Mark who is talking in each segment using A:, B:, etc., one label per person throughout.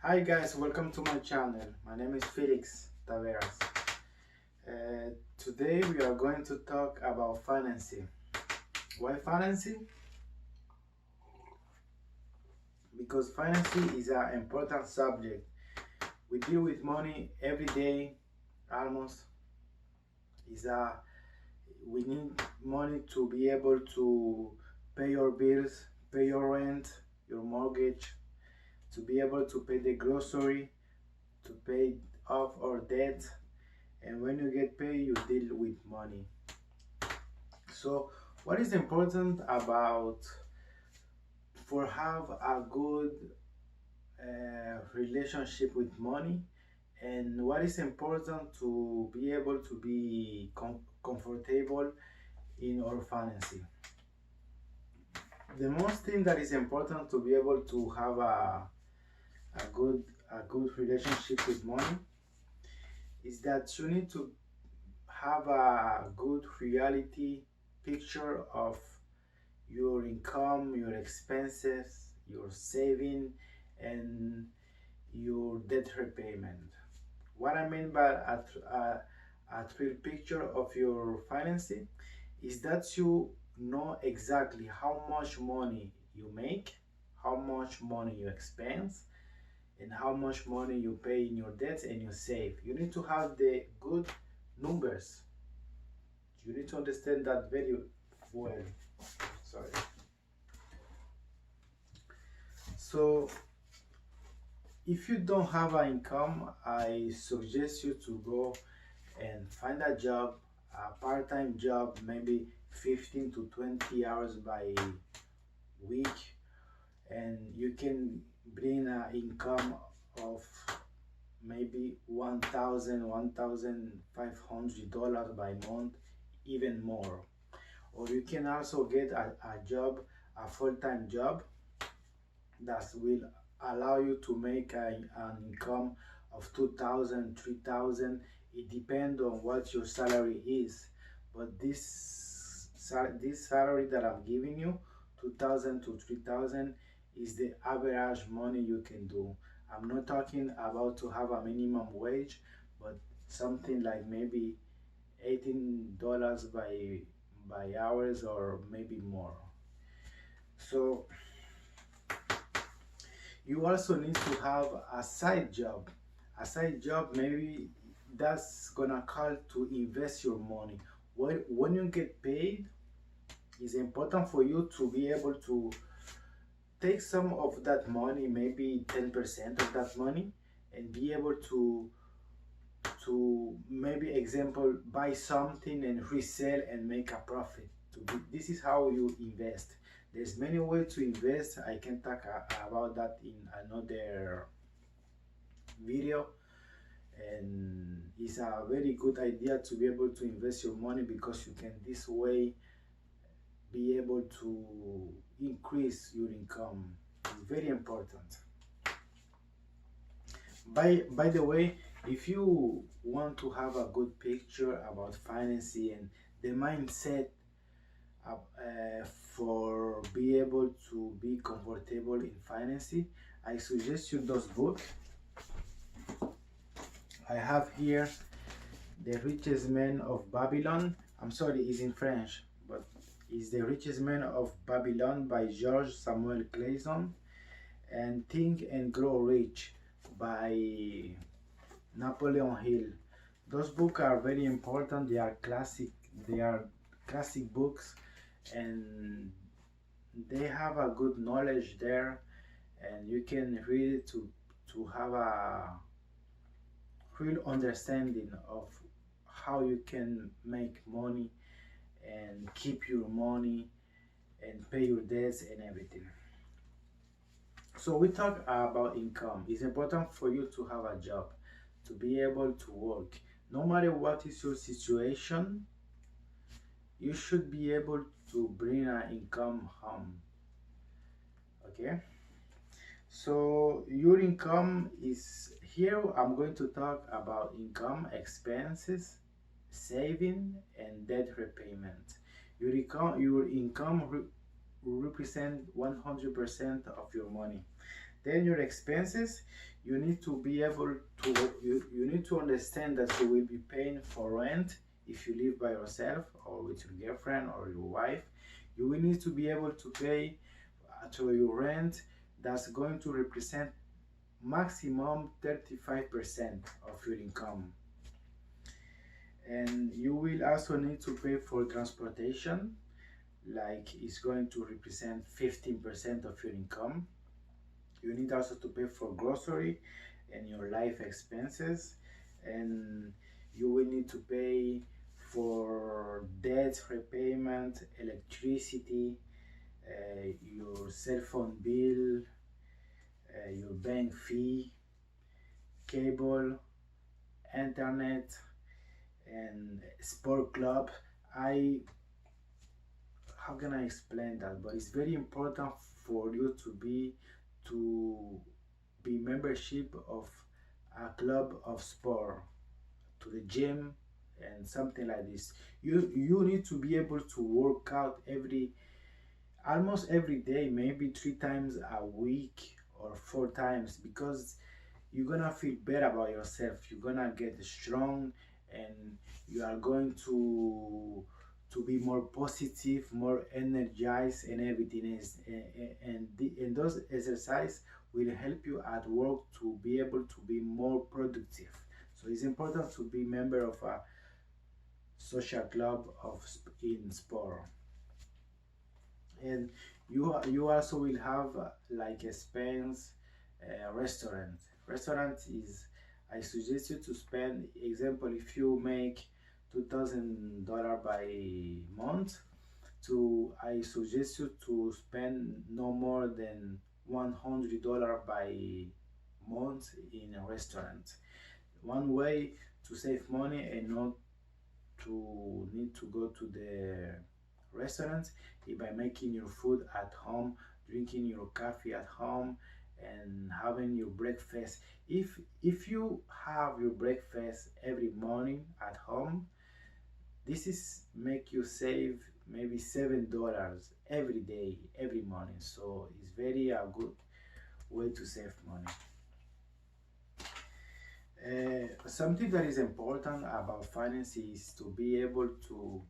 A: Hi guys, welcome to my channel. My name is Felix Taveras. Today we are going to talk about financing. Why financing? Because financing is an important subject. We deal with money every day, almost. Is a We need money to be able to pay your bills, pay your rent, your mortgage, to be able to pay the grocery, to pay off our debt, and when you get paid you deal with money. So what is important about for have a good relationship with money, and what is important to be able to be comfortable in our financing. The most thing that is important to be able to have a good a good relationship with money is that you need to have a good reality picture of your income, your expenses, your saving, and your debt repayment. What I mean by a real picture of your financing is that you know exactly how much money you make, how much money you expense, and how much money you pay in your debts and you save. You need to have the good numbers. You need to understand that very well. Sorry. So if you don't have an income, I suggest you to go and find a job, a part-time job, maybe 15 to 20 hours by week, and you can bring an income of maybe 1,000, $1,500 by month, even more. Or you can also get a job, a full-time job that will allow you to make an income of 2,000, 3,000. It depends on what your salary is, but this salary that I'm giving you, 2,000 to 3,000, is the average money you can do. I'm not talking about to have a minimum wage, but something like maybe $18 by hours or maybe more. So you also need to have a side job. A side job, maybe that's gonna call to invest your money. When you get paid, it's important for you to be able to take some of that money, maybe 10% of that money, and be able to maybe example buy something and resell and make a profit. This is how you invest. There's many ways to invest. I can talk about that in another video, and it's a very good idea to be able to invest your money because you can this way be able to increase your income. It's very important. By the way, if you want to have a good picture about financing and the mindset for be able to be comfortable in financing, I suggest you those books. I have here The Richest Man of Babylon. I'm sorry, it's in French, but it's The Richest Man of Babylon by George Samuel Clayson, and Think and Grow Rich by Napoleon Hill. Those books are very important. They are classic. They are classic books, and they have a good knowledge there, and you can read it to have a real understanding of how you can make money and keep your money and pay your debts and everything. So we talk about income. It's important for you to have a job, to be able to work. No matter what is your situation, you should be able to bring an income home. Okay? So your income is here. I'm going to talk about income, expenses, saving, and debt repayment. Your income represent 100% of your money. Then your expenses, you need to be able to, you need to understand that you will be paying for rent if you live by yourself or with your girlfriend or your wife. You will need to be able to pay to your rent that's going to represent maximum 35% of your income. And you will also need to pay for transportation, like it's going to represent 15% of your income. You need also to pay for grocery and your life expenses, and you will need to pay for debt repayment, electricity, your cell phone bill, your bank fee, cable, internet, and sport club. I How can I explain that? But it's very important for you to be membership of a club of sport, to the gym and something like this. You need to be able to work out almost every day, maybe 3 times a week or 4 times, because you're gonna feel better about yourself. You're gonna get strong, and you are going to be more positive, more energized, and everything is. And those exercise will help you at work to be able to be more productive. So it's important to be member of a social club in sport. And you also will have like expense. Restaurant is, I suggest you to spend, example, if you make $2,000 by month, to I suggest you to spend no more than $100 by month in a restaurant. One way to save money and not to need to go to the restaurant is by making your food at home, drinking your coffee at home, and having your breakfast. If you have your breakfast every morning at home, this is make you save maybe $7 every day, every morning. So it's very a good way to save money. Something that is important about finance is to be able to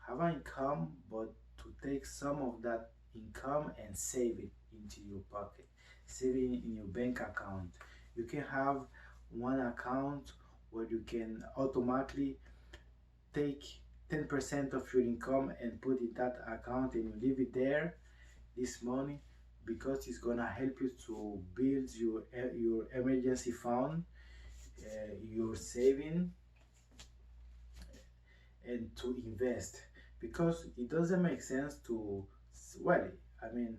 A: have an income, but to take some of that income and save it into your pocket, save it in your bank account. You can have one account where you can automatically take 10% of your income and put in that account, and you leave it there this money, because it's gonna help you to build your emergency fund, your saving, and to invest. Because it doesn't make sense to, well, I mean,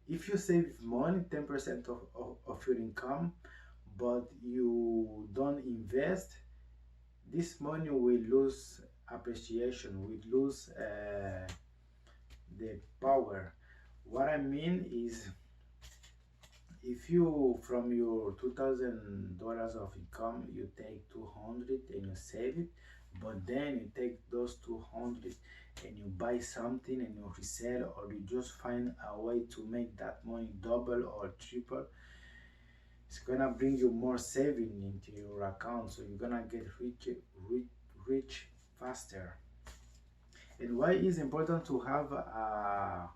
A: if you save money, 10% of your income, but you don't invest, this money will lose appreciation, will lose the power. What I mean is, if you from your $2,000 of income, you take 200 and you save it, but then you take those 200 and you buy something and you resell, or you just find a way to make that money double or triple, it's gonna bring you more saving into your account, so you're gonna get rich faster. And why is important to have a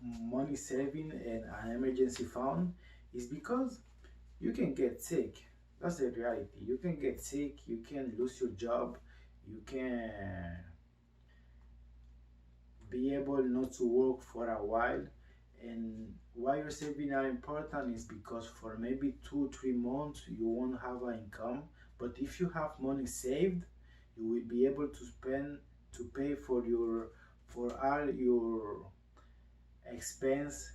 A: money saving and an emergency fund is because you can get sick. That's the reality. You can get sick, you can lose your job, you can be able not to work for a while. And why your saving are important is because for maybe 2 3 months you won't have an income, but if you have money saved, you will be able to spend, to pay for all your expense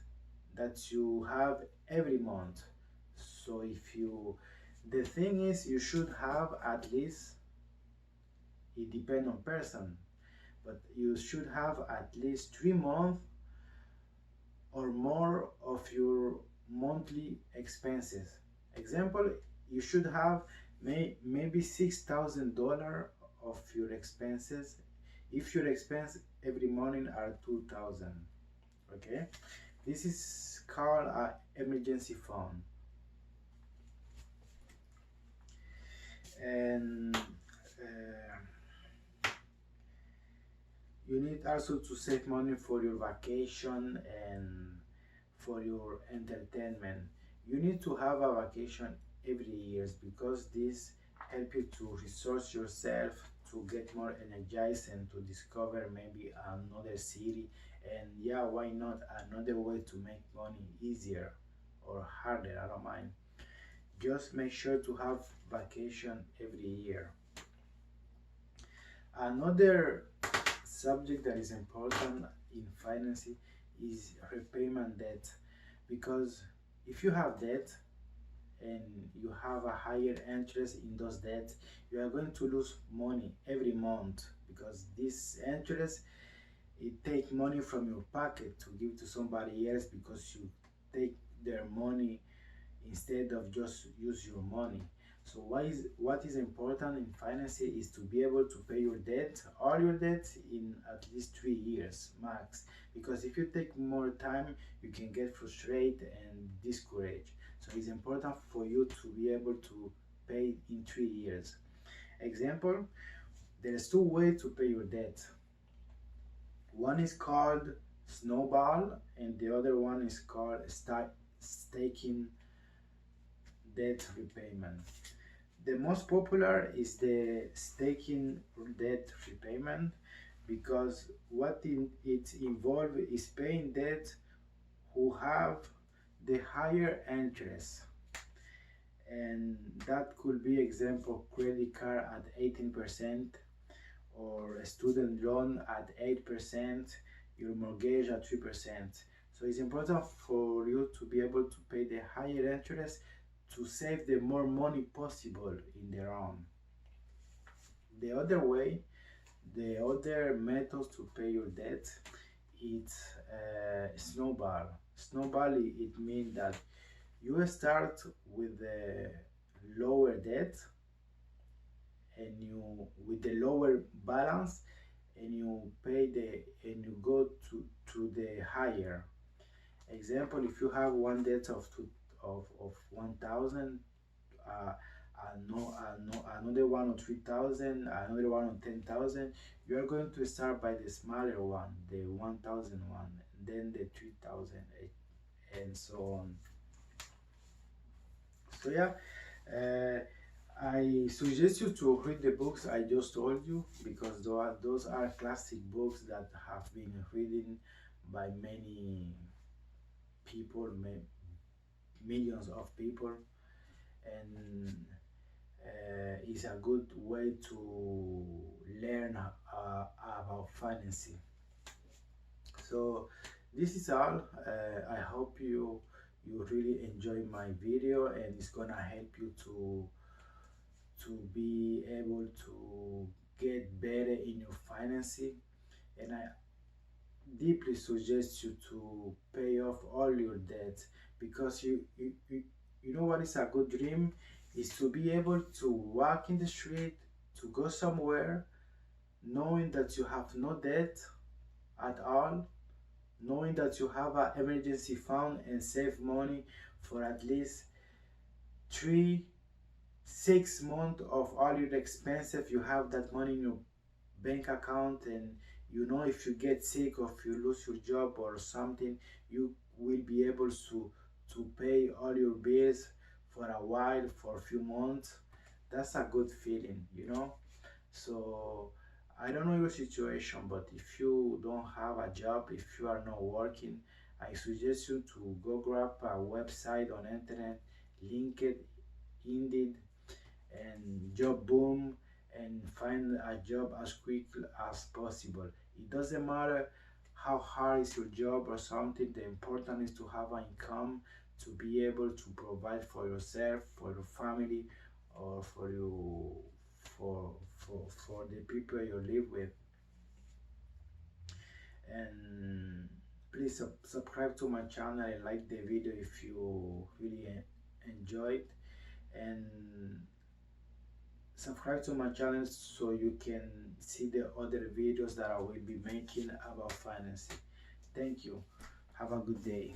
A: that you have every month. So if you, the thing is, you should have at least, it depends on person, but you should have at least 3 months or more of your monthly expenses. Example, you should have maybe $6,000 of your expenses if your expense every morning are 2,000. Okay, This is called an emergency fund. And you need also to save money for your vacation and for your entertainment. You need to have a vacation every year because this help you to resource yourself, to get more energized and to discover maybe another city. And yeah, why not another way to make money easier or harder, I don't mind. Just make sure to have vacation every year. Another subject that is important in financing is repayment debt, because if you have debt and you have a higher interest in those debts, you are going to lose money every month, because this interest, it take money from your pocket to give to somebody else, because you take their money instead of just use your money. So what is important in financing is to be able to pay your debt, all your debt, in at least 3 years max. Because if you take more time, you can get frustrated and discouraged. So it's important for you to be able to pay in 3 years. Example, there's two ways to pay your debt. One is called snowball, and the other one is called staking debt repayment. The most popular is the staking debt repayment, because what it involves is paying debt who have the higher interest. And that could be example credit card at 18%, or a student loan at 8%, your mortgage at 3%. So it's important for you to be able to pay the higher interest to save the more money possible in the run. The other way, the other method to pay your debt, it's snowball. Snowball, it means that you start with the lower debt, and you with the lower balance, and you pay the and you go to the higher. Example, if you have one debt of 1,000, another one of 3,000, another one of 10,000, you are going to start by the smaller one, the 1,000 one, then the 3,000, and so on. So yeah, uh, I suggest you to read the books I just told you, because those are classic books that have been reading by many people, millions of people, and is a good way to learn about financing. So this is all. I hope you really enjoy my video, and it's gonna help you to be able to get better in your financing. And I deeply suggest you to pay off all your debts, because you know what is a good dream is to be able to walk in the street, to go somewhere, knowing that you have no debt at all, knowing that you have an emergency fund and save money for at least 3 6 months of all your expenses. You have that money in your bank account, and you know if you get sick or if you lose your job or something, you will be able to pay all your bills for a while, for a few months. That's a good feeling, you know. So I don't know your situation, but if you don't have a job, if you are not working, I suggest you to go grab a website on internet, LinkedIn, Indeed, and Job Boom, and find a job as quick as possible. It doesn't matter how hard is your job or something. The important is to have an income, to be able to provide for yourself, for your family, or for you, for the people you live with. And please subscribe to my channel and like the video if you really enjoyed, and subscribe to my channel so you can see the other videos that I will be making about financing. Thank you. Have a good day.